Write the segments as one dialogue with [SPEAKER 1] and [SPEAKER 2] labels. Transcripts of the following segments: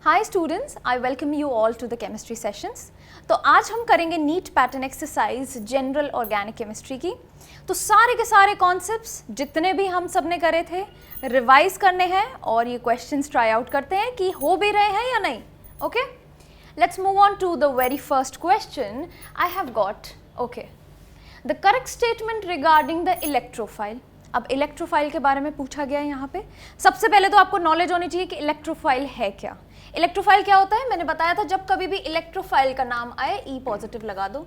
[SPEAKER 1] Hi students, I welcome you all to the chemistry sessions. तो आज हम करेंगे NEET pattern exercise general organic chemistry की। तो सारे के सारे कॉन्सेप्ट्स जितने भी हम सब ने करे थे रिवाइज करने हैं और ये क्वेश्चंस ट्राई आउट करते हैं कि हो भी रहे हैं या नहीं। Okay, let's move on to the very first question I have got. Okay, the correct statement regarding the electrophile. अब इलेक्ट्रोफाइल के बारे में पूछा गया है यहाँ पे। सबसे पहले तो आपको नॉलेज होनी चाहिए कि इलेक्ट्रोफाइल है क्या। इलेक्ट्रोफाइल क्या होता है, मैंने बताया था जब कभी भी इलेक्ट्रोफाइल का नाम आए ई पॉजिटिव लगा दो।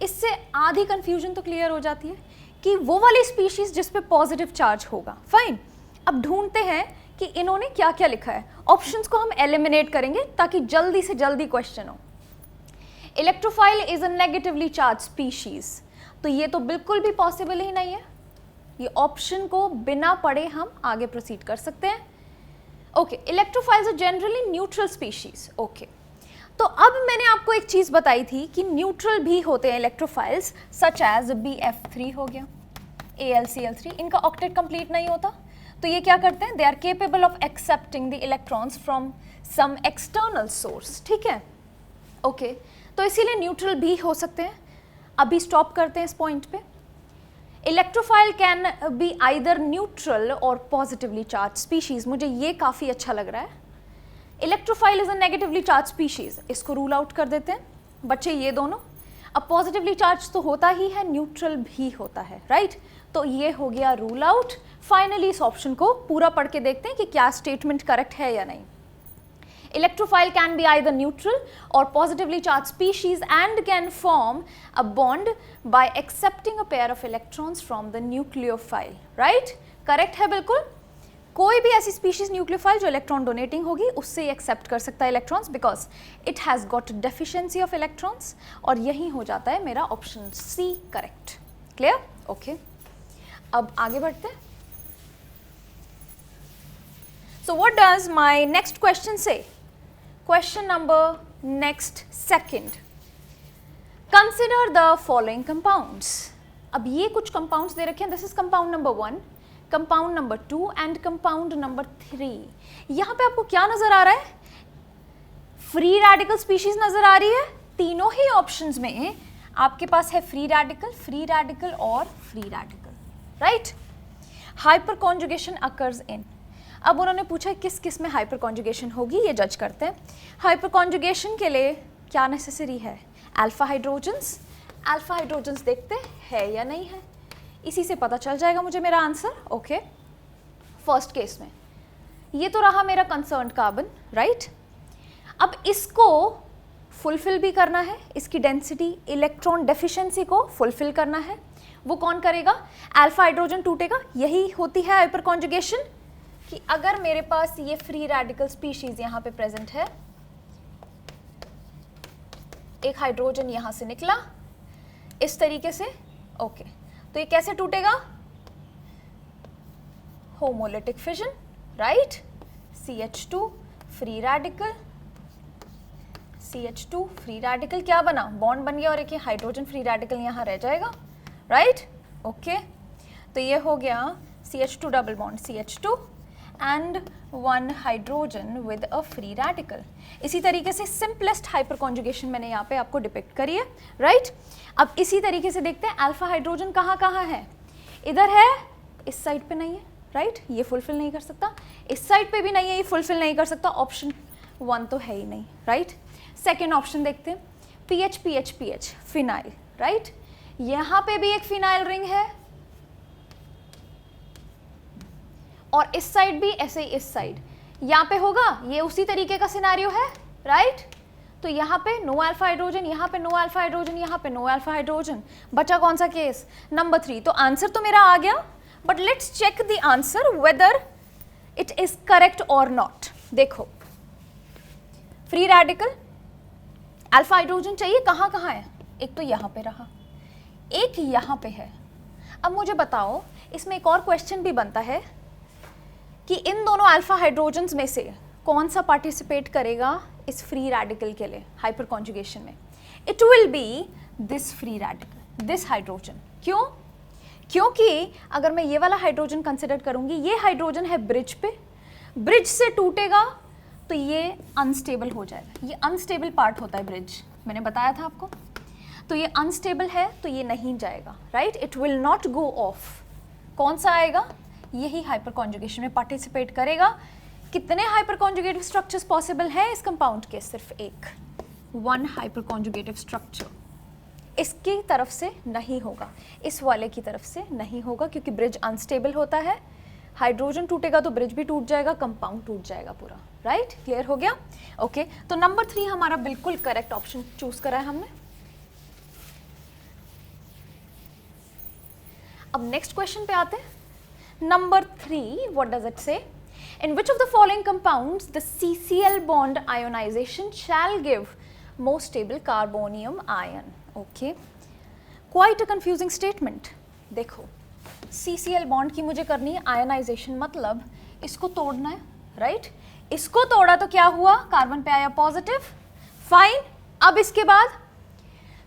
[SPEAKER 1] इससे आधी कंफ्यूजन तो क्लियर हो जाती है कि वो वाली स्पीशीज जिस पे पॉजिटिव चार्ज होगा। फाइन, अब ढूंढते हैं कि इन्होंने क्या क्या लिखा है। ऑप्शंस को हम एलिमिनेट करेंगे ताकि जल्दी से जल्दी क्वेश्चन हो। Electrophile is a negatively charge species, तो ये तो बिल्कुल भी पॉसिबल ही नहीं है। ये ऑप्शन को बिना पढ़े हम आगे प्रोसीड कर सकते हैं। Okay, electrophiles are generally neutral species. Okay, तो अब मैंने आपको एक चीज बताई थी कि न्यूट्रल भी होते हैं इलेक्ट्रोफाइल्स, सच एज BF3 हो गया, AlCl3। इनका ऑक्टेट कंप्लीट नहीं होता, तो ये क्या करते हैं, they are capable of accepting the electrons from some external source. ठीक है, ओके, तो इसीलिए न्यूट्रल भी हो सकते हैं। अभी स्टॉप करते हैं इस पॉइंट पे। Electrophile can be either neutral और पॉजिटिवली चार्ज स्पीशीज। मुझे ये काफ़ी अच्छा लग रहा है। Electrophile is a negatively charge species, इसको रूल आउट कर देते हैं बच्चे, ये दोनों। अब पॉजिटिवली चार्ज तो होता ही है, न्यूट्रल भी होता है, राइट? तो ये हो गया रूल आउट। फाइनली इस ऑप्शन को पूरा पढ़ के देखते हैं कि क्या स्टेटमेंट करेक्ट है या नहीं। Electrophile can be either neutral or positively charged species and can form a bond by accepting a pair of electrons from the nucleophile. Right? Correct है बिल्कुल। कोई भी ऐसी species nucleophile जो इलेक्ट्रॉन डोनेटिंग होगी उससे एक्सेप्ट कर सकता है electrons, because it has got deficiency of electrons, और यही हो जाता है मेरा option C correct. Clear? Okay, अब आगे बढ़ते हैं। So what does my next question say? Question number next second. Consider the following compounds. अब ये कुछ compounds दे रखे हैं. This is compound number 1, compound number 2 and compound number 3. यहाँ पे आपको क्या नजर आ रहा है? Free radical species नजर आ रही है। तीनों ही options में आपके पास है free radical और free radical, right? Hyperconjugation occurs in. अब उन्होंने पूछा किस किस में हाइपर कॉन्जुगेशन होगी, ये जज करते हैं। हाइपर कॉन्जुगेशन के लिए क्या नेसेसरी है? Alpha hydrogens. अल्फा हाइड्रोजन्स देखते है या नहीं है, इसी से पता चल जाएगा मुझे मेरा आंसर। ओके, फर्स्ट केस में ये तो रहा मेरा कंसर्न्ड कार्बन, राइट? अब इसको फुलफिल भी करना है, इसकी डेंसिटी, इलेक्ट्रॉन डेफिशिएंसी को फुलफिल करना है। वो कौन करेगा? अल्फा हाइड्रोजन टूटेगा। यही होती है हाइपर कॉन्जुगेशन, कि अगर मेरे पास ये फ्री रेडिकल स्पीशीज यहाँ पे प्रेजेंट है, एक हाइड्रोजन यहाँ से निकला इस तरीके से। ओके, तो ये कैसे टूटेगा? Homolytic fission, right? CH2 free radical, CH2 free radical क्या बना? बॉन्ड बन गया और एक हाइड्रोजन फ्री रेडिकल यहाँ रह जाएगा, राइट? ओके, तो ये हो गया CH2 double bond CH2 and one hydrogen with a free radical. इसी तरीके से सिंपलेस्ट हाइपर कॉन्जुगेशन मैंने यहाँ पे आपको डिपिक्ट करी है, राइट? अब इसी तरीके से देखते हैं अल्फा हाइड्रोजन कहाँ कहाँ है। इधर है, इस साइड पे नहीं है, राइट? ये फुलफिल नहीं कर सकता। इस साइड पे भी नहीं है, ये फुलफिल नहीं कर सकता। ऑप्शन 1 तो है ही नहीं, राइट? सेकेंड ऑप्शन देखते हैं, PH फिनाइल, राइट? यहाँ पे भी एक फिनाइल रिंग है और इस साइड भी ऐसे ही, इस साइड यहाँ पे होगा। ये उसी तरीके का सिनारियो है, राइट? तो यहाँ पे नो अल्फा हाइड्रोजन, यहाँ पे नो अल्फा हाइड्रोजन, यहाँ पे नो अल्फा हाइड्रोजन। बचा कौन सा केस? नंबर 3। तो आंसर तो मेरा आ गया, but let's check the answer whether it is correct और नॉट। देखो, फ्री रेडिकल अल्फा हाइड्रोजन चाहिए, कहाँ कहाँ है? एक तो यहाँ पे रहा, एक यहाँ पे है। अब मुझे बताओ, इसमें एक और क्वेश्चन भी बनता है कि इन दोनों अल्फा हाइड्रोजन्स में से कौन सा पार्टिसिपेट करेगा इस फ्री रेडिकल के लिए हाइपर कॉन्जुगेशन में? It will be this free radical, this hydrogen. क्यों? क्योंकि अगर मैं ये वाला हाइड्रोजन कंसिडर करूंगी, ये हाइड्रोजन है ब्रिज पे, ब्रिज से टूटेगा तो ये अनस्टेबल हो जाएगा। ये अनस्टेबल पार्ट होता है ब्रिज, मैंने बताया था आपको। तो ये अनस्टेबल है तो ये नहीं जाएगा, right, it will not go of. कौन सा आएगा? यही हाइपर कॉन्जुगेशन में पार्टिसिपेट करेगा। कितने हाइपर कॉन्जुगेटिव स्ट्रक्चर्स पॉसिबल है इस कंपाउंड के? सिर्फ एक, वन हाइपर कॉन्जुगेटिव स्ट्रक्चर। इसकी तरफ से नहीं होगा, इस वाले की तरफ से नहीं होगा, क्योंकि ब्रिज अनस्टेबल होता है। हाइड्रोजन टूटेगा तो ब्रिज भी टूट जाएगा, कंपाउंड टूट जाएगा पूरा, राइट? क्लियर हो गया? ओके, तो नंबर 3 हमारा बिल्कुल करेक्ट ऑप्शन चूज करा है हमने। अब नेक्स्ट क्वेश्चन पे आते हैं। Number 3, what does it say? In which of the following compounds the CCl bond ionisation shall give more stable carbonium ion? Okay, quite a confusing statement. देखो, CCl bond की मुझे करनी है आयनाइजेशन, मतलब इसको तोड़ना है, राइट? इसको तोड़ा तो क्या हुआ? कार्बन पे आया पॉजिटिव, फाइन। अब इसके बाद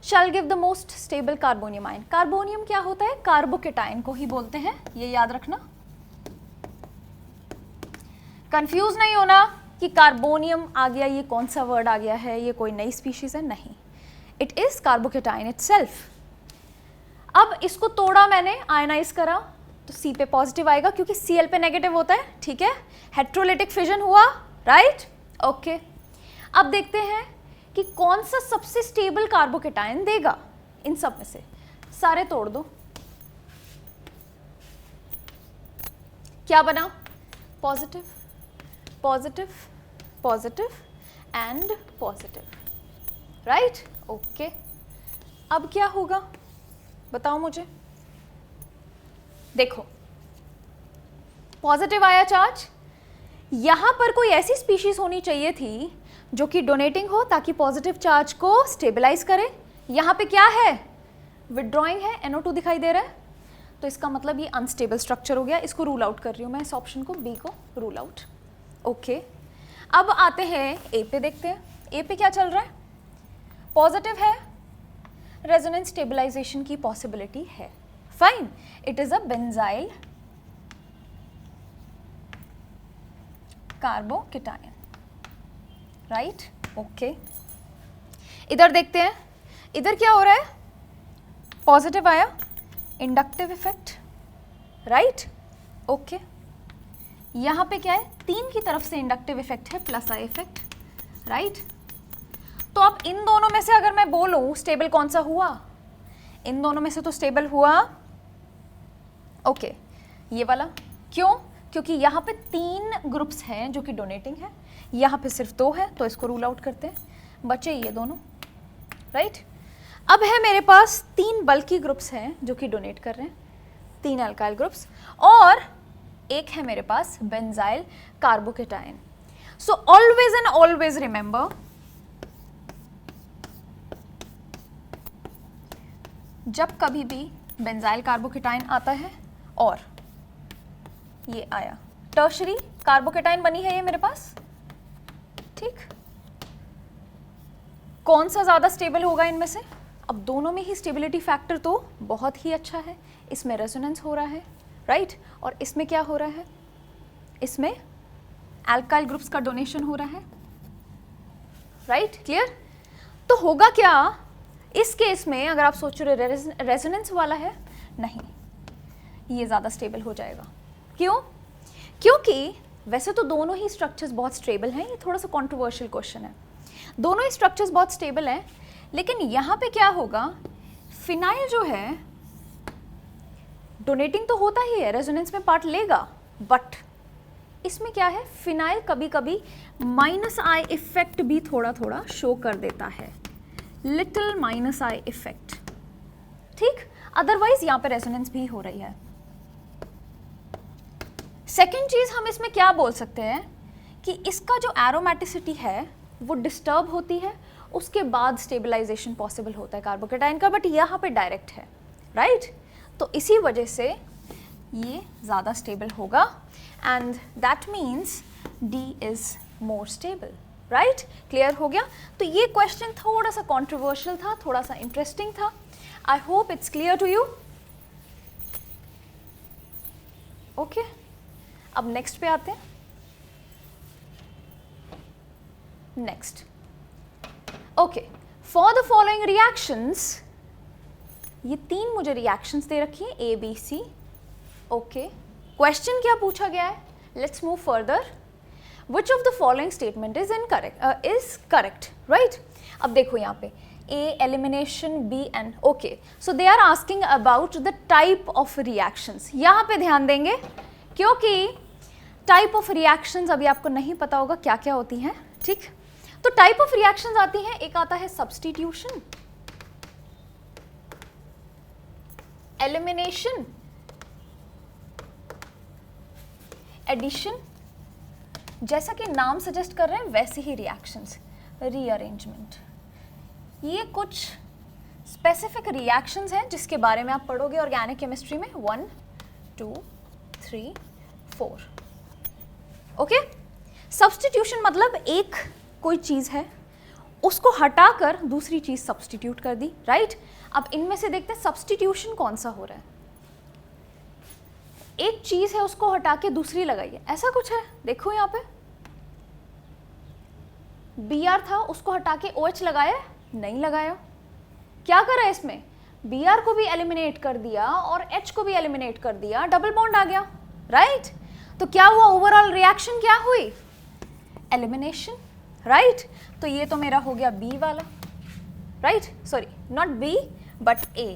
[SPEAKER 1] शैल give the most stable carbonium ion. Carbonium क्या होता है? कार्बोकेटाइन को ही बोलते हैं, ये याद रखना। कंफ्यूज नहीं होना कि कार्बोनियम आ गया, ये कौन सा वर्ड आ गया है, ये कोई नई स्पीशीज है, नहीं, इट इज कार्बोकेटाइन इटसेल्फ। अब इसको तोड़ा मैंने, आयनाइज करा, तो C पे पॉजिटिव आएगा क्योंकि Cl पे नेगेटिव होता है, ठीक है? हेट्रोलिटिक फिजन हुआ, राइट? ओके, अब देखते हैं कि कौन सा सबसे स्टेबल कार्बोकेटाइन देगा इन सब में से। सारे तोड़ दो, क्या बना? Positive, positive, positive and positive, right? Okay, अब क्या होगा बताओ मुझे। देखो, पॉजिटिव आया चार्ज, यहां पर कोई ऐसी स्पीशीज होनी चाहिए थी जो कि डोनेटिंग हो ताकि पॉजिटिव चार्ज को स्टेबलाइज करे। यहां पे क्या है? विड्रॉइंग है, NO2 दिखाई दे रहा है, तो इसका मतलब ये अनस्टेबल स्ट्रक्चर हो गया। इसको रूल आउट कर रही हूं मैं, इस ऑप्शन को, B को रूल आउट। ओके, अब आते हैं A पे, देखते हैं A पे क्या चल रहा है। पॉजिटिव है, रेजोनेंस स्टेबलाइजेशन की पॉसिबिलिटी है, fine, it is a benzyl carbocation, right? Okay, इधर देखते हैं, इधर क्या हो रहा है? पॉजिटिव आया, इंडक्टिव इफेक्ट, राइट? ओके, यहां पे क्या है? 3 की तरफ से इंडक्टिव इफेक्ट है, प्लस आई इफेक्ट, राइट? तो अब इन दोनों में से अगर मैं बोलूं स्टेबल कौन सा हुआ? इन दोनों में से तो स्टेबल हुआ, ओके, ये वाला। क्यों? क्योंकि यहाँ पे 3 ग्रुप्स हैं जो कि डोनेटिंग है, यहाँ पे सिर्फ 2 है, तो इसको रूल आउट करते हैं, बचे ये दोनों, राइट? अब है मेरे पास 3 बल्की ग्रुप्स हैं जो कि डोनेट कर रहे हैं, 3 अल्काइल ग्रुप्स, और एक है मेरे पास benzyl carbocation. So always and always remember, जब कभी भी बेंजाइल कार्बोकेटाइन आता है और ये आया, टर्शरी कार्बोकेटाइन बनी है ये मेरे पास, ठीक? कौन सा ज्यादा स्टेबल होगा इनमें से? अब दोनों में ही स्टेबिलिटी फैक्टर तो बहुत ही अच्छा है, इसमें रेजोनेंस हो रहा है, राइट? और इसमें क्या हो रहा है? इसमें अल्काइल ग्रुप्स का डोनेशन हो रहा है, राइट? क्लियर? तो होगा क्या इस केस में? अगर आप सोच रहे रेजोनेंस वाला है, नहीं, ये ज़्यादा स्टेबल हो जाएगा। क्यों? क्योंकि वैसे तो दोनों ही स्ट्रक्चर्स बहुत स्टेबल हैं, ये थोड़ा सा कंट्रोवर्शियल क्वेश्चन है, दोनों ही स्ट्रक्चर्स बहुत स्टेबल हैं, लेकिन यहाँ पे क्या होगा? फिनाइल जो है डोनेटिंग तो होता ही है, रेजोनेंस में पार्ट लेगा, बट इसमें क्या है? फिनाइल कभी कभी माइनस आई इफेक्ट भी थोड़ा थोड़ा शो कर देता है, लिटिल माइनस आई इफेक्ट, ठीक? अदरवाइज यहाँ पे रेजोनेंस भी हो रही है। सेकेंड चीज हम इसमें क्या बोल सकते हैं कि इसका जो एरोमेटिसिटी है वो डिस्टर्ब होती है, उसके बाद स्टेबलाइजेशन पॉसिबल होता है कार्बोकेटाइन का, बट यहाँ पे डायरेक्ट है, राइट? तो इसी वजह से ये ज़्यादा स्टेबल होगा, and that means D is more stable, right? Clear हो गया? तो ये क्वेश्चन थोड़ा सा कंट्रोवर्शियल था, थोड़ा सा इंटरेस्टिंग था। I hope it's clear to you. Okay, अब नेक्स्ट पे आते हैं। Next, okay, for the following reactions, ये 3 मुझे रिएक्शंस दे रखी है A B C। Okay, question क्या पूछा गया है, let's move further. Which of the following statement is incorrect, is correct, right. अब देखो यहाँ पे A elimination, B N, okay, so they are asking about the type of reactions. यहाँ पे ध्यान देंगे क्योंकि टाइप ऑफ रिएक्शंस अभी आपको नहीं पता होगा क्या क्या होती हैं, ठीक। तो टाइप ऑफ रिएक्शंस आती हैं, एक आता है सब्स्टिट्यूशन, एलिमिनेशन, एडिशन, जैसा कि नाम सजेस्ट कर रहे हैं वैसे ही रिएक्शंस, रीअरेंजमेंट। ये कुछ स्पेसिफिक रिएक्शंस हैं जिसके बारे में आप पढ़ोगे ऑर्गेनिक केमिस्ट्री में, 1 2 3 4। ओके, सब्स्टिट्यूशन मतलब एक कोई चीज है उसको हटाकर दूसरी चीज सब्स्टिट्यूट कर दी, राइट। अब इनमें से देखते हैं सब्स्टिट्यूशन कौन सा हो रहा है। एक चीज है उसको हटा के दूसरी लगाइए, ऐसा कुछ है, देखो यहाँ पे Br था उसको हटा के OH लगाया, नहीं लगाया। क्या करा है इसमें, Br को भी एलिमिनेट कर दिया और H को भी एलिमिनेट कर दिया, डबल बॉन्ड आ गया, राइट। तो क्या हुआ, ओवरऑल रिएक्शन क्या हुई, एलिमिनेशन, राइट। तो ये तो मेरा हो गया B वाला, right, sorry not B but A,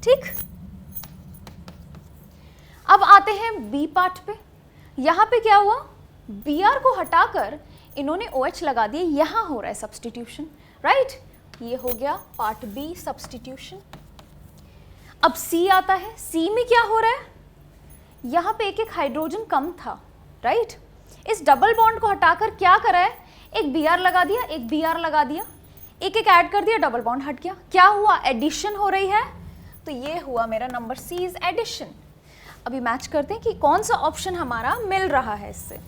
[SPEAKER 1] ठीक। अब आते हैं B पार्ट पे। यहाँ पे क्या हुआ, Br को हटाकर इन्होंने OH लगा दिए, यहाँ हो रहा है सब्स्टिट्यूशन, राइट। ये हो गया पार्ट B, सब्स्टिट्यूशन। अब C आता है, C में क्या हो रहा है, यहाँ पे एक एक हाइड्रोजन कम था, राइट। इस डबल बॉन्ड को हटाकर क्या करा है, एक Br लगा दिया, एक Br लगा दिया, एक एक ऐड कर दिया, डबल बॉन्ड हट गया, क्या हुआ, एडिशन हो रही है। तो ये हुआ मेरा नंबर C इज एडिशन। अभी मैच करते हैं कि कौन सा ऑप्शन हमारा मिल रहा है इससे।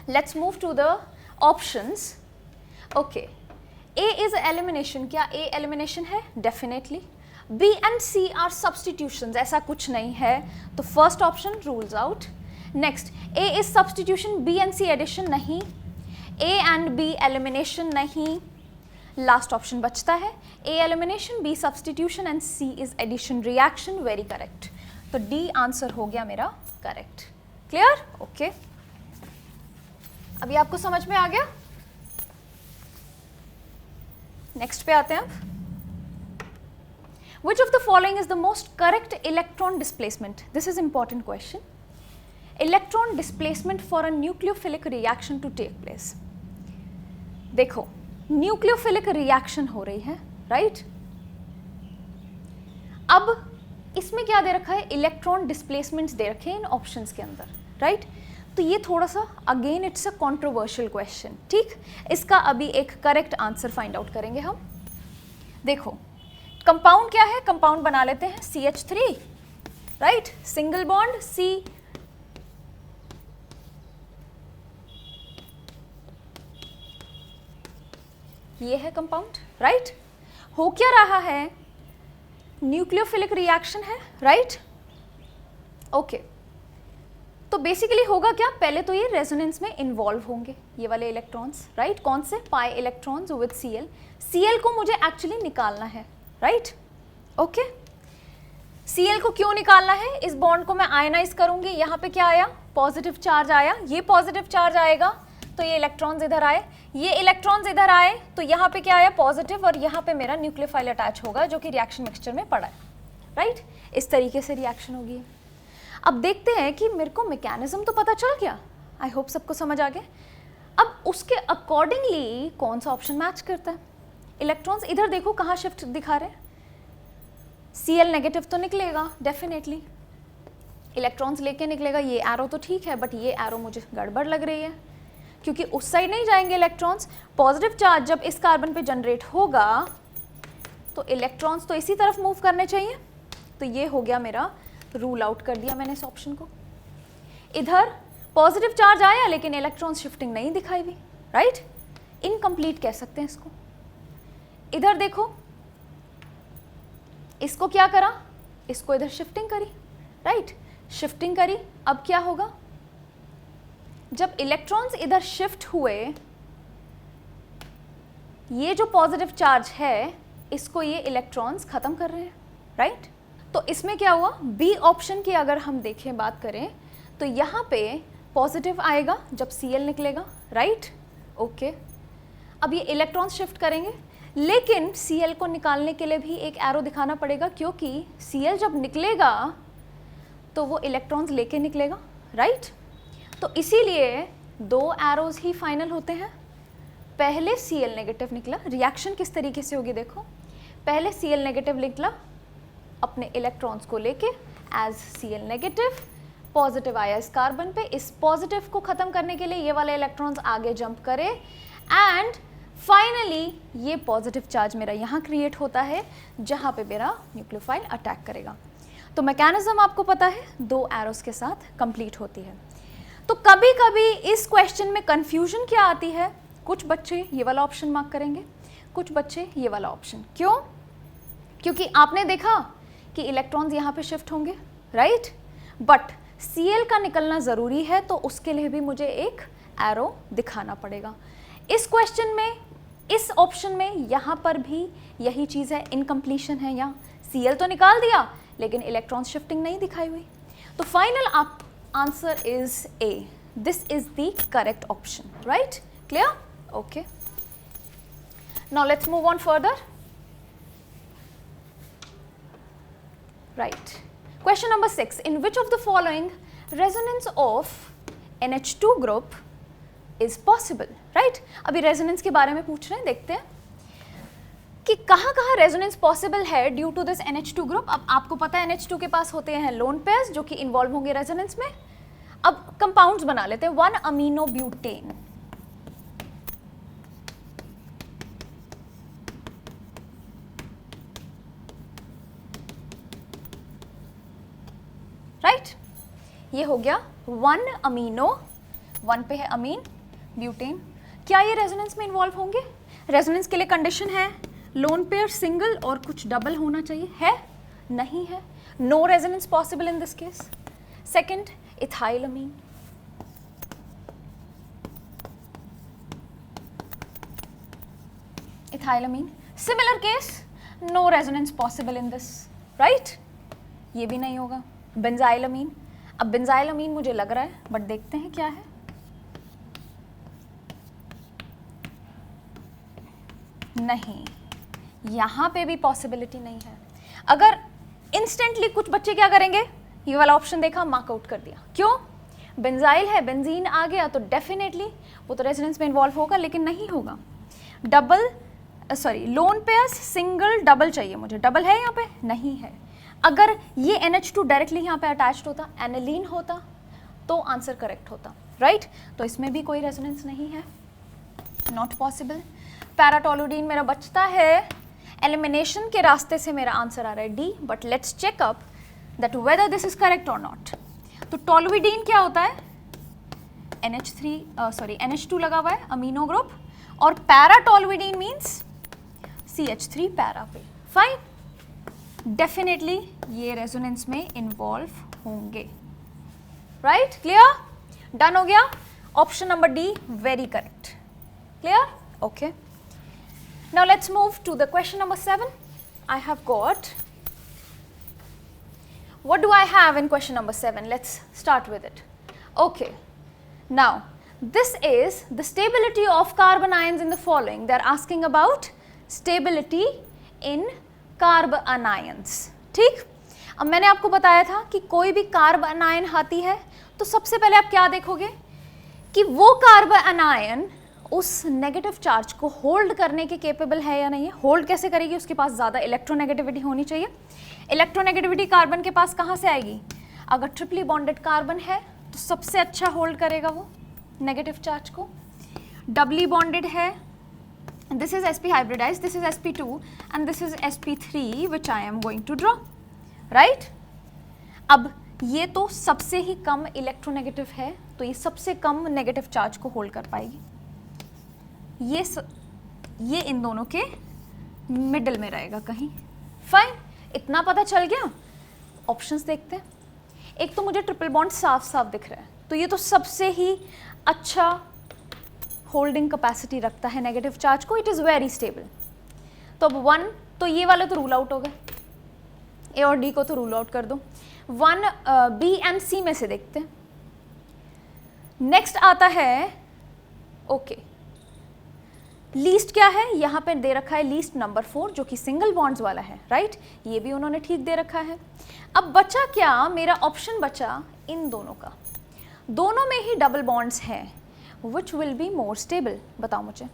[SPEAKER 1] Let's move to the options. Okay, A is elimination, क्या A एलिमिनेशन है, definitely. B and C are substitutions, ऐसा कुछ नहीं है, तो first option rules out. Next, A is substitution, B and C addition नहीं, A एंड B एलिमिनेशन नहीं, last option बचता है A elimination, B substitution and C is addition reaction, very correct. तो D आंसर हो गया मेरा correct. Clear, okay. अभी आपको समझ में आ गया। नेक्स्ट पे आते हैं अब। Which of the following is the most correct electron displacement? This is important question. Electron displacement for a nucleophilic reaction to take place. देखो, न्यूक्लियोफिलिक रिएक्शन हो रही है, राइट। अब इसमें क्या दे रखा है, इलेक्ट्रॉन डिस्प्लेसमेंट्स दे रखे हैं इन ऑप्शंस के अंदर, राइट। तो ये थोड़ा सा again it's a controversial question, ठीक। इसका अभी एक करेक्ट आंसर फाइंड आउट करेंगे हम। देखो, कंपाउंड क्या है, कंपाउंड बना लेते हैं CH3, right, single bond C, ये है कंपाउंड, राइट। हो क्या रहा है, न्यूक्लियोफिलिक रिएक्शन है, राइट। ओके, तो बेसिकली होगा क्या, पहले तो ये रेजोनेंस में इन्वॉल्व होंगे ये वाले इलेक्ट्रॉन्स, राइट। कौन से, पाई इलेक्ट्रॉन्स विद Cl को मुझे एक्चुअली निकालना है, राइट। ओके, Cl को क्यों निकालना है, इस बॉन्ड को मैं आयनाइज करूंगी, यहाँ पे क्या आया, पॉजिटिव चार्ज आया, ये पॉजिटिव चार्ज आएगा तो ये इलेक्ट्रॉन्स इधर आए, ये इलेक्ट्रॉन्स इधर आए तो यहाँ पे क्या आया, पॉजिटिव, और यहाँ पे मेरा न्यूक्लियोफाइल अटैच होगा जो कि रिएक्शन मिक्सचर में पड़ा है, राइट। इस तरीके से रिएक्शन होगी। अब देखते हैं कि मेरे को मैकेनिज्म तो पता चल गया, आई होप सबको समझ आ गया। अब उसके अकॉर्डिंगली कौन सा ऑप्शन मैच करता है, इलेक्ट्रॉन्स इधर देखो कहाँ शिफ्ट दिखा रहे हैं, Cl नेगेटिव तो निकलेगा डेफिनेटली, इलेक्ट्रॉन्स लेके निकलेगा, ये एरो तो ठीक है बट ये एरो मुझे गड़बड़ लग रही है क्योंकि उस साइड नहीं जाएंगे इलेक्ट्रॉन्स। पॉजिटिव चार्ज जब इस कार्बन पे जनरेट होगा तो इलेक्ट्रॉन्स तो इसी तरफ मूव करने चाहिए, तो ये हो गया मेरा, रूल आउट कर दिया मैंने इस ऑप्शन को। इधर पॉजिटिव चार्ज आया लेकिन इलेक्ट्रॉन शिफ्टिंग नहीं दिखाई दी, राइट, इनकम्प्लीट कह सकते हैं इसको। इधर देखो, इसको क्या करा, इसको इधर शिफ्टिंग करी, राइट, शिफ्टिंग करी, अब क्या होगा, जब इलेक्ट्रॉन्स इधर शिफ्ट हुए, ये जो पॉजिटिव चार्ज है इसको ये इलेक्ट्रॉन्स खत्म कर रहे हैं, राइट? तो इसमें क्या हुआ, बी ऑप्शन की अगर हम देखें, बात करें, तो यहाँ पे पॉजिटिव आएगा जब Cl निकलेगा, राइट? ओके, अब ये इलेक्ट्रॉन्स शिफ्ट करेंगे, लेकिन Cl को निकालने के लिए भी एक एरो दिखाना पड़ेगा, क्योंकि Cl जब निकलेगा तो वो इलेक्ट्रॉन्स लेके निकलेगा, राइट? तो इसीलिए दो एरोज ही फाइनल होते हैं। पहले Cl नेगेटिव निकला, रिएक्शन किस तरीके से होगी देखो, पहले Cl नेगेटिव निकला अपने इलेक्ट्रॉन्स को लेके एज Cl नेगेटिव, पॉजिटिव आया इस कार्बन पे, इस पॉजिटिव को ख़त्म करने के लिए ये वाले इलेक्ट्रॉन्स आगे जंप करे एंड फाइनली ये पॉजिटिव चार्ज मेरा यहाँ क्रिएट होता है जहाँ पे मेरा न्यूक्लियोफाइल अटैक करेगा। तो मैकेनिज्म आपको पता है, दो एरोस के साथ कंप्लीट होती है। तो कभी कभी इस क्वेश्चन में कंफ्यूजन क्या आती है, कुछ बच्चे ये वाला ऑप्शन मार्क करेंगे, कुछ बच्चे ये वाला ऑप्शन। क्यों? क्योंकि आपने देखा कि इलेक्ट्रॉन्स यहाँ पे शिफ्ट होंगे, राइट? बट Cl का निकलना ज़रूरी है, तो उसके लिए भी मुझे एक एरो दिखाना पड़ेगा। इस क्वेश्चन में, इस ऑप्शन में यहाँ पर भी यही चीज़ है, इनकम्प्लीशन है, यहाँ Cl तो निकाल दिया लेकिन इलेक्ट्रॉन शिफ्टिंग नहीं दिखाई हुई। तो फाइनल आप answer is A, this is the correct option, right? Clear? Okay, now let's move on further. Right. Question number 6. In which of the following resonance of NH2 group is possible? Right? अभी resonance के बारे में पूछ रहे हैं, देखते हैं कि कहाँ कहाँ resonance possible है due to this NH2 group। अब आपको पता है NH2 के पास होते हैं lone pairs जो कि involve होंगे resonance में। अब compounds बना लेते हैं, 1-aminobutane, राइट? ये हो गया 1-अमीनो, 1 पे है अमीन, ब्यूटेन। क्या ये रेजोनेंस में इन्वॉल्व होंगे? रेजोनेंस के लिए कंडीशन है लोन पेयर सिंगल और कुछ डबल होना चाहिए, है? नहीं है, no resonance possible in this case. Second, ethylamine, ethylamine, similar case, no resonance possible in this, right? ये भी नहीं होगा। बेंजाइलअमीन, अब बेंजाइलअमीन मुझे लग रहा है, बट देखते हैं क्या है। नहीं, यहाँ पे भी पॉसिबिलिटी नहीं है। अगर इंस्टेंटली कुछ बच्चे क्या करेंगे, ये वाला ऑप्शन देखा, मार्क आउट कर दिया। क्यों? बेंजाइल है, बेंजीन आ गया तो डेफिनेटली वो तो रेजोनेंस में इन्वॉल्व होगा, लेकिन नहीं होगा। Double, sorry, lone pairs single double चाहिए मुझे, डबल है यहाँ पे? नहीं है। अगर ये NH2 डायरेक्टली यहाँ पे अटैच्ड होता, एनिलीन होता, तो आंसर करेक्ट होता, राइट? तो इसमें भी कोई रेजोनेंस नहीं है, नॉट पॉसिबल। पैराटोलुडीन मेरा बचता है, एलिमिनेशन के रास्ते से मेरा आंसर आ रहा है D, but let's check up that whether this is correct और नॉट। तो टोलुइडीन क्या होता है? NH2 लगा हुआ है, अमीनो ग्रुप, और पैराटोलुइडीन मीन्स CH3 पैरा पे, फाइन। डेफिनेटली ये रेजोनेंस में इन्वॉल्व होंगे, राइट? क्लियर? डन हो गया। Option number D very correct. Clear? Okay, now let's move to the question number 7. I have got, what do I have in question number 7? Let's start with it. Okay, now this is the stability of carbon ions in the following. They are asking about stability in carbon ions, ठीक? अब मैंने आपको बताया था कि कोई भी carbon ion आती है तो सबसे पहले आप क्या देखोगे कि वो कार्बन आयन उस नेगेटिव चार्ज को होल्ड करने के केपेबल है या नहीं है। होल्ड कैसे करेगी? उसके पास ज़्यादा इलेक्ट्रोनेगेटिविटी होनी चाहिए। इलेक्ट्रोनेगेटिविटी कार्बन के पास कहाँ से आएगी? अगर ट्रिपली बॉन्डेड कार्बन है तो सबसे अच्छा होल्ड करेगा वो नेगेटिव चार्ज को। डबली बॉन्डेड है, this is sp hybridized, this is sp2 and this is sp3 which I am going to draw, right? अब ये तो सबसे ही कम इलेक्ट्रोनेगेटिव है, तो ये सबसे कम नेगेटिव चार्ज को होल्ड कर पाएगी। ये इन दोनों के मिडिल में रहेगा कहीं, फाइन। इतना पता चल गया। ऑप्शंस देखते हैं। एक तो मुझे ट्रिपल बॉन्ड साफ साफ दिख रहा है, तो ये तो सबसे ही अच्छा होल्डिंग कैपेसिटी रखता है नेगेटिव चार्ज को, इट इज़ वेरी स्टेबल। तो अब 1, तो ये वाले तो रूल आउट हो गए, ए और डी को तो रूल आउट कर दो। 1 बी एंड सी में से देखते हैं। नेक्स्ट आता है ओके, लीस्ट क्या है, यहाँ पे दे रखा है लीस्ट नंबर 4 जो कि सिंगल बॉन्ड्स वाला है, राइट, ये भी उन्होंने ठीक दे रखा है। अब बचा क्या, मेरा ऑप्शन बचा इन दोनों का, दोनों में ही डबल बॉन्ड्स हैं, which will be more stable, बताओ मुझे।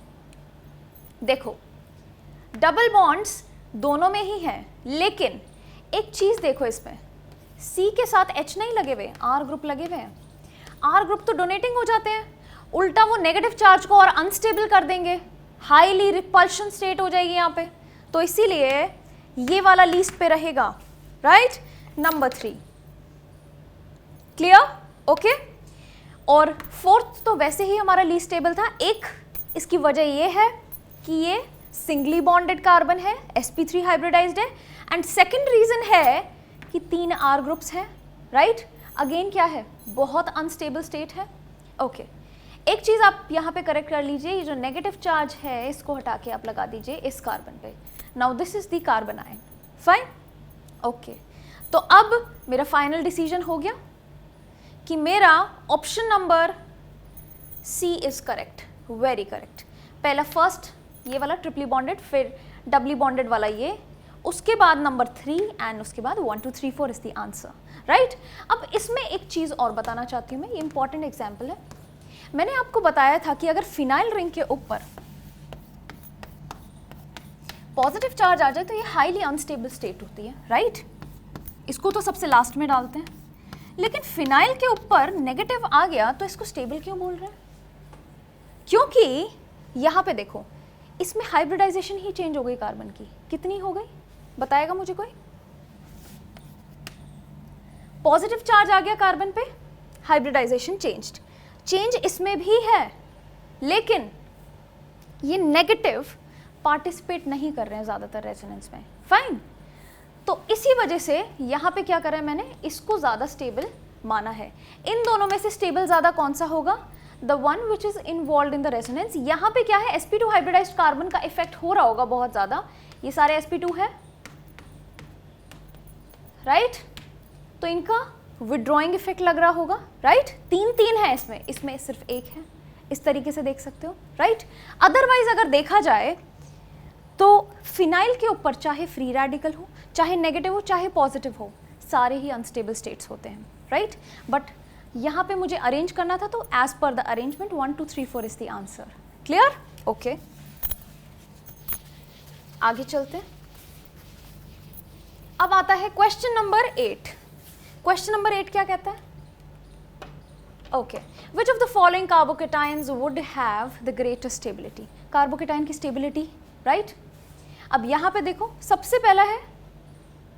[SPEAKER 1] देखो डबल बॉन्ड्स दोनों में ही हैं, लेकिन एक चीज देखो, इसमें C के साथ H नहीं लगे हुए, R ग्रुप लगे हुए हैं। R ग्रुप तो डोनेटिंग हो जाते हैं, उल्टा वो नेगेटिव चार्ज को और अनस्टेबल कर देंगे, हाईली रिपल्शन स्टेट हो जाएगी यहाँ पे, तो इसीलिए ये वाला लीस्ट पे रहेगा, राइट, नंबर 3। Clear, okay. और 4th तो वैसे ही हमारा लीस्ट स्टेबल था। एक इसकी वजह ये है कि ये सिंगली बॉन्डेड कार्बन है, sp3 हाइब्रिडाइज्ड है, एंड सेकंड रीजन है कि 3 R ग्रुप्स हैं, राइट, अगेन क्या है, बहुत अनस्टेबल स्टेट है, ओके। एक चीज आप यहाँ पे करेक्ट कर लीजिए, ये जो नेगेटिव चार्ज है इसको हटा के आप लगा दीजिए इस कार्बन पे। Now this is the carbon ion, fine, okay. तो अब मेरा फाइनल डिसीजन हो गया कि मेरा option number C is correct, very correct. पहला फर्स्ट ये वाला ट्रिपली बॉन्डेड, फिर डबली बॉन्डेड वाला ये, उसके बाद नंबर 3 एंड उसके बाद 1 2 3 4 इज द आंसर, राइट। अब इसमें एक चीज और बताना चाहती हूँ मैं, ये इंपॉर्टेंट एग्जाम्पल है। मैंने आपको बताया था कि अगर फिनाइल रिंग के ऊपर पॉजिटिव चार्ज आ जाए तो ये हाईली अनस्टेबल स्टेट होती है, राइट, इसको तो सबसे लास्ट में डालते हैं, लेकिन फिनाइल के ऊपर नेगेटिव आ गया तो इसको स्टेबल क्यों बोल रहे हैं? क्योंकि यहाँ पे देखो, इसमें हाइब्रिडाइजेशन ही चेंज हो गई कार्बन की, कितनी हो गई बताएगा मुझे कोई? पॉजिटिव चार्ज आ गया कार्बन पे, हाइब्रिडाइजेशन चेंज्ड, चेंज इसमें भी है, लेकिन ये नेगेटिव पार्टिसिपेट नहीं कर रहे हैं ज़्यादातर रेजोनेंस में, फाइन। तो इसी वजह से यहाँ पे क्या करा है मैंने, इसको ज़्यादा स्टेबल माना है। इन दोनों में से स्टेबल ज़्यादा कौन सा होगा? The one which is involve in the resonance. यहाँ पे क्या है, sp2 हाइब्रिडाइज्ड कार्बन का इफेक्ट हो रहा होगा बहुत ज़्यादा, ये सारे sp2 है, राइट, तो इनका विड्रॉइंग इफेक्ट लग रहा होगा, राइट। 3 है इसमें, इसमें सिर्फ 1 है, इस तरीके से देख सकते हो, राइट। अदरवाइज अगर देखा जाए तो फिनाइल के ऊपर चाहे फ्री रेडिकल हो, चाहे नेगेटिव हो, चाहे पॉजिटिव हो, सारे ही अनस्टेबल स्टेट्स होते हैं, राइट। बट यहाँ पे मुझे अरेंज करना था, तो as per the arrangement 1 2 3 4 is the answer, clear, okay. आगे चलते हैं। अब आता है क्वेश्चन नंबर 8। क्वेश्चन नंबर 8 क्या कहता है? Okay, which of the following carbocations would have the greatest stability? Carbocation की स्टेबिलिटी, राइट। अब यहाँ पे देखो, सबसे पहला है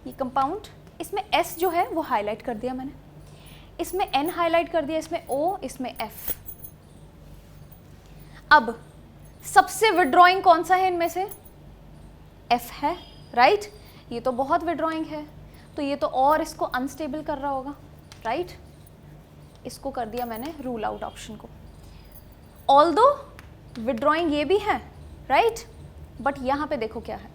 [SPEAKER 1] ये कंपाउंड, इसमें S जो है वो हाईलाइट कर दिया मैंने, इसमें N हाईलाइट कर दिया, इसमें O, इसमें F। अब सबसे विड्रॉइंग कौन सा है इनमें से? F है, राइट, ये तो बहुत विड्रॉइंग है, तो ये तो और इसको अनस्टेबल कर रहा होगा, राइट। इसको कर दिया मैंने रूल आउट ऑप्शन को। ऑल्दो विड्रॉइंग ये भी है, राइट, बट यहाँ पे देखो क्या है,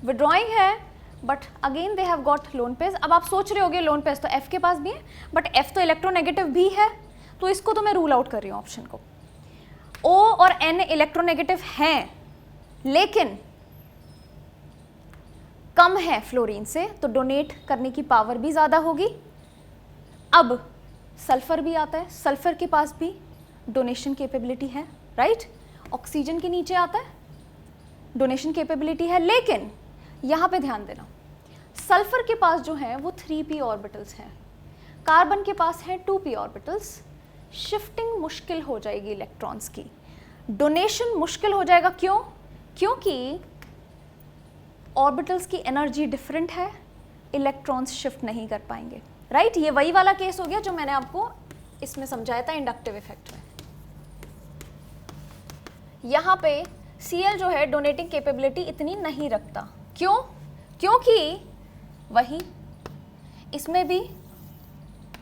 [SPEAKER 1] विड्रॉइंग है but again they have got loan page. अब आप सोच रहे होगे लोन पेज तो F के पास भी है, बट F तो इलेक्ट्रोनेगेटिव भी है, तो इसको तो मैं रूल आउट कर रही हूँ ऑप्शन को। O और N इलेक्ट्रोनेगेटिव हैं, लेकिन कम है फ्लोरीन से, तो डोनेट करने की पावर भी ज़्यादा होगी। अब सल्फर भी आता है, सल्फर के पास भी डोनेशन कैपेबिलिटी है, राइट। ऑक्सीजन के नीचे आता है, डोनेशन कैपेबिलिटी है, लेकिन यहाँ पे ध्यान देना, सल्फर के पास जो है वो 3p ऑर्बिटल्स हैं, कार्बन के पास है 2p ऑर्बिटल्स। शिफ्टिंग मुश्किल हो जाएगी इलेक्ट्रॉन्स की, डोनेशन मुश्किल हो जाएगा, क्यों? क्योंकि ऑर्बिटल्स की एनर्जी डिफरेंट है, इलेक्ट्रॉन्स शिफ्ट नहीं कर पाएंगे, राइट। ये वही वाला केस हो गया जो मैंने आपको इसमें समझाया था इंडक्टिव इफेक्ट में। यहाँ पे Cl जो है डोनेटिंग कैपेबिलिटी इतनी नहीं रखता, क्यों? क्योंकि वही इसमें भी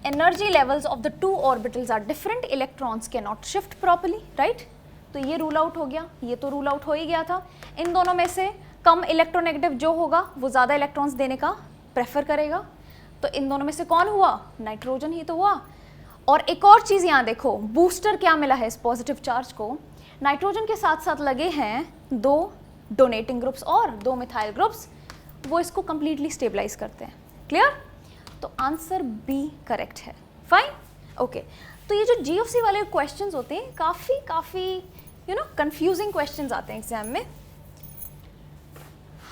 [SPEAKER 1] energy levels of the two orbitals are different, electrons cannot shift properly, right? तो ये रूल आउट हो गया, ये तो रूल आउट हो ही गया था। इन दोनों में से कम इलेक्ट्रोनेगेटिव जो होगा वो ज़्यादा इलेक्ट्रॉन्स देने का प्रेफर करेगा। तो इन दोनों में से कौन हुआ? नाइट्रोजन ही तो हुआ। और एक और चीज़ यहाँ देखो, बूस्टर क्या मिला है इस पॉजिटिव चार्ज को? नाइट्रोजन के साथ साथ लगे हैं 2 डोनेटिंग ग्रुप्स और 2 मिथाइल ग्रुप्स, वो इसको कंप्लीटली स्टेबलाइज करते हैं। क्लियर? तो आंसर बी करेक्ट है। Fine, okay. तो ये जो GOC वाले क्वेश्चंस होते हैं काफ़ी कंफ्यूजिंग क्वेश्चंस आते हैं एग्जाम में।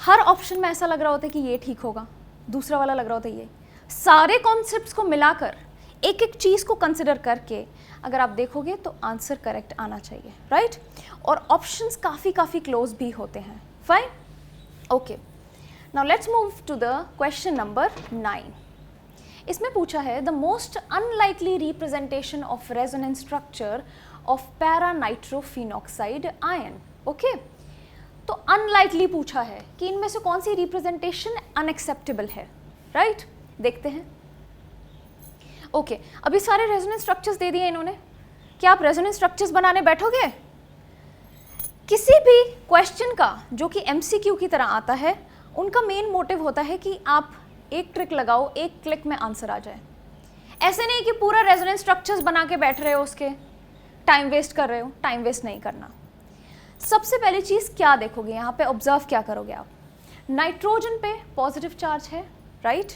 [SPEAKER 1] हर ऑप्शन में ऐसा लग रहा होता है कि ये ठीक होगा, दूसरा वाला लग रहा होता है ये। सारे कॉन्सेप्ट्स को मिलाकर एक एक चीज़ को कंसिडर करके अगर आप देखोगे तो आंसर करेक्ट आना चाहिए, राइट? और ऑप्शंस काफ़ी क्लोज भी होते हैं। Fine, okay. Now let's move to the question number 9। इसमें पूछा है the most unlikely representation of resonance structure of para nitrophenoxide ion. Okay, तो अनलाइकली पूछा है कि इनमें से कौन सी रिप्रेजेंटेशन अनएक्सेप्टेबल है, राइट? देखते हैं। ओके, अभी सारे रेजोनेंस स्ट्रक्चर्स दे दिए इन्होंने। क्या आप रेजोनेंस स्ट्रक्चर्स बनाने बैठोगे? किसी भी क्वेश्चन का जो कि MCQ की तरह आता है, उनका मेन मोटिव होता है कि आप एक ट्रिक लगाओ, एक क्लिक में आंसर आ जाए। ऐसे नहीं कि पूरा रेजोनेंस स्ट्रक्चर्स बना के बैठ रहे हो, उसके टाइम वेस्ट कर रहे हो। टाइम वेस्ट नहीं करना। सबसे पहली चीज़ क्या देखोगे यहाँ पे, ऑब्जर्व क्या करोगे आप? नाइट्रोजन पे पॉजिटिव चार्ज है, राइट?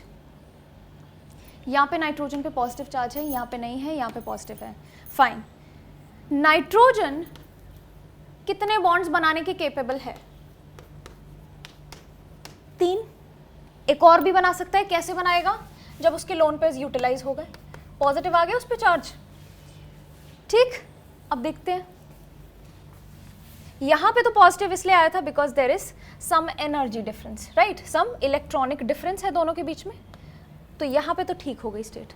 [SPEAKER 1] यहाँ पे नाइट्रोजन पे पॉजिटिव चार्ज है, यहाँ पे नहीं है, यहाँ पे पॉजिटिव है। फाइन। नाइट्रोजन कितने बॉन्ड्स बनाने के केपेबल है? 3। एक और भी बना सकता है। कैसे बनाएगा? जब उसके लोन पेयर्स यूटिलाइज हो गए, पॉजिटिव आ गया उस पे चार्ज। ठीक, अब देखते हैं। यहाँ पे तो पॉजिटिव इसलिए आया था because there is some energy difference, right? Some electronic difference है दोनों के बीच में। तो यहाँ पे तो ठीक हो गई स्टेट।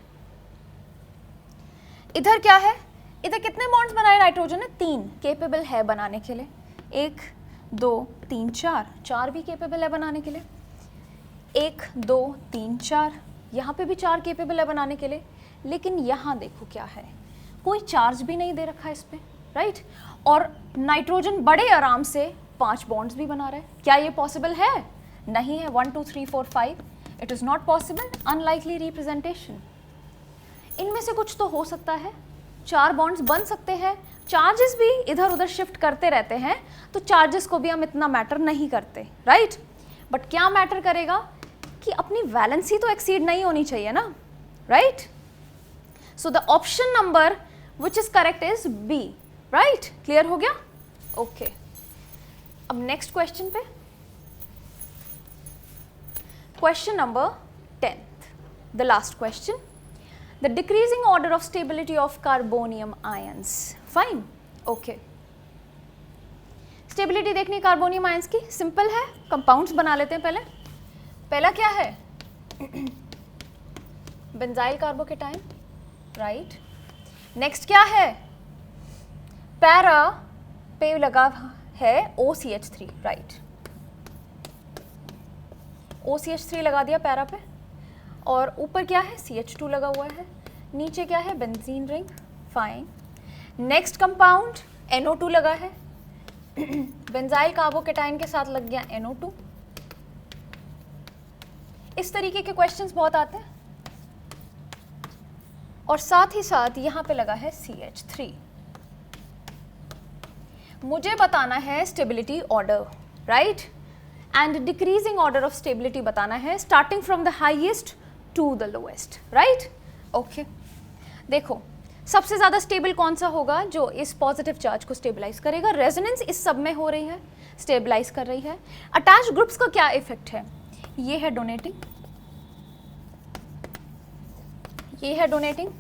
[SPEAKER 1] इधर क्या है? इधर कितने बॉन्ड्स बनाए नाइट्रोजन ने? 3 केपेबल है बनाने के लिए। 1 2 3 4, 4 भी केपेबल है बनाने के लिए। 1 2 3 4, यहाँ पे भी 4 केपेबल है बनाने के लिए। लेकिन यहाँ देखो क्या है, कोई चार्ज भी नहीं दे रखा है इस पर, राइट? और नाइट्रोजन बड़े आराम से 5 बॉन्ड्स भी बना रहा है। क्या ये पॉसिबल है? नहीं है। 1 2 3 4 5, it is not possible. Unlikely representation. इनमें से कुछ तो हो सकता है, 4 बॉन्ड्स बन सकते हैं। चार्जेस भी इधर उधर शिफ्ट करते रहते हैं, तो चार्जेस को भी हम इतना मैटर नहीं करते, राइट? बट क्या मैटर करेगा कि अपनी वैलेंसी तो एक्सीड नहीं होनी चाहिए ना, right? So the option number which is correct is B, right? Clear हो गया? ओके, अब नेक्स्ट क्वेश्चन पे, question number 10th, the last question. The decreasing order of stability of carbonium ions. Fine. Okay. Stability देखनी carbonium ions की, simple है। Compounds बना लेते हैं पहले। पहला क्या है? Benzyl carbocation, right? नेक्स्ट क्या है? पैरा पे लगा है OCH3, राइट? OCH3 लगा दिया पैरा पे, और ऊपर क्या है? CH2 लगा हुआ है। नीचे क्या है? Benzene ring. Fine. Next compound NO2 लगा है। बेंजाइल कार्बोकेटाइन के साथ लग गया NO2। इस तरीके के क्वेश्चंस बहुत आते हैं। और साथ ही साथ यहाँ पे लगा है CH3। मुझे बताना है stability order, right? And decreasing order of stability बताना है, starting from the highest to the lowest, right? Okay, देखो सबसे ज़्यादा स्टेबल कौन सा होगा? जो इस पॉजिटिव चार्ज को स्टेबलाइज करेगा। रेजोनेंस इस सब में हो रही है, स्टेबलाइज कर रही है। अटैच ग्रुप्स का क्या इफेक्ट है? ये है डोनेटिंग, ये है डोनेटिंग,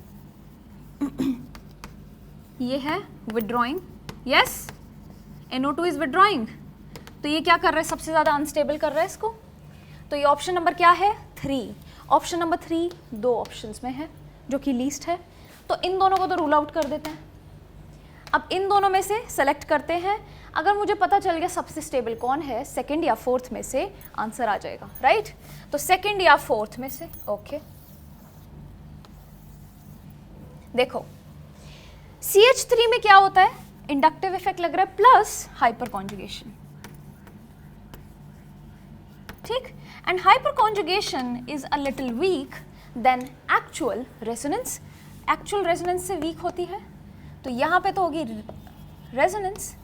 [SPEAKER 1] ये है withdrawing. Yes, NO2 is withdrawing. तो ये क्या कर रहा है? सबसे ज़्यादा अनस्टेबल कर रहा है इसको। तो ये ऑप्शन नंबर क्या है? 3। ऑप्शन नंबर 3 2 ऑप्शंस में है, जो कि लीस्ट है। तो इन दोनों को तो रूल आउट कर देते हैं। अब इन दोनों में से सेलेक्ट करते हैं। अगर मुझे पता चल गया सबसे स्टेबल कौन है, सेकंड या फोर्थ में से आंसर आ जाएगा, राइट? तो सेकंड या फोर्थ में से। ओके, देखो CH3 में क्या होता है, इंडक्टिव इफेक्ट लग रहा है प्लस हाइपर कॉन्जुगेशन, ठीक, and hyperconjugation is a little weak than actual resonance, actual resonance से वीक होती है, तो यहाँ पे तो होगी रेजोनेंस,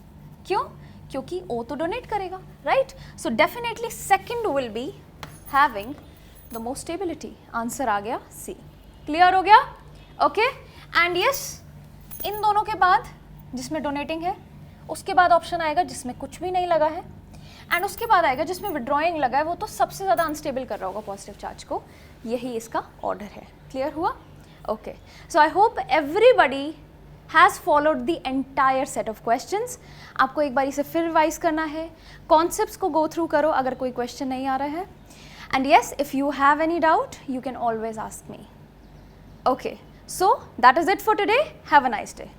[SPEAKER 1] क्यों, क्योंकि O तो डोनेट करेगा, right, so definitely second will be having the most stability, answer आ गया C, क्लियर हो गया, ओके, एंड यस इन दोनों के बाद जिसमें डोनेटिंग है, उसके बाद ऑप्शन आएगा जिसमें कुछ भी नहीं लगा है, एंड उसके बाद आएगा जिसमें विड्रॉइंग लगा है, वो तो सबसे ज़्यादा अनस्टेबल कर रहा होगा पॉजिटिव चार्ज को, यही इसका ऑर्डर है, क्लियर हुआ, okay, so I hope everybody has followed the entire set of questions. आपको एक बार इसे फिर रिवाइज करना है, कॉन्सेप्ट्स को गो थ्रू करो अगर कोई क्वेश्चन नहीं आ रहा है, and yes if you have any doubt you can always ask me, okay, so that is it for today, have a nice day.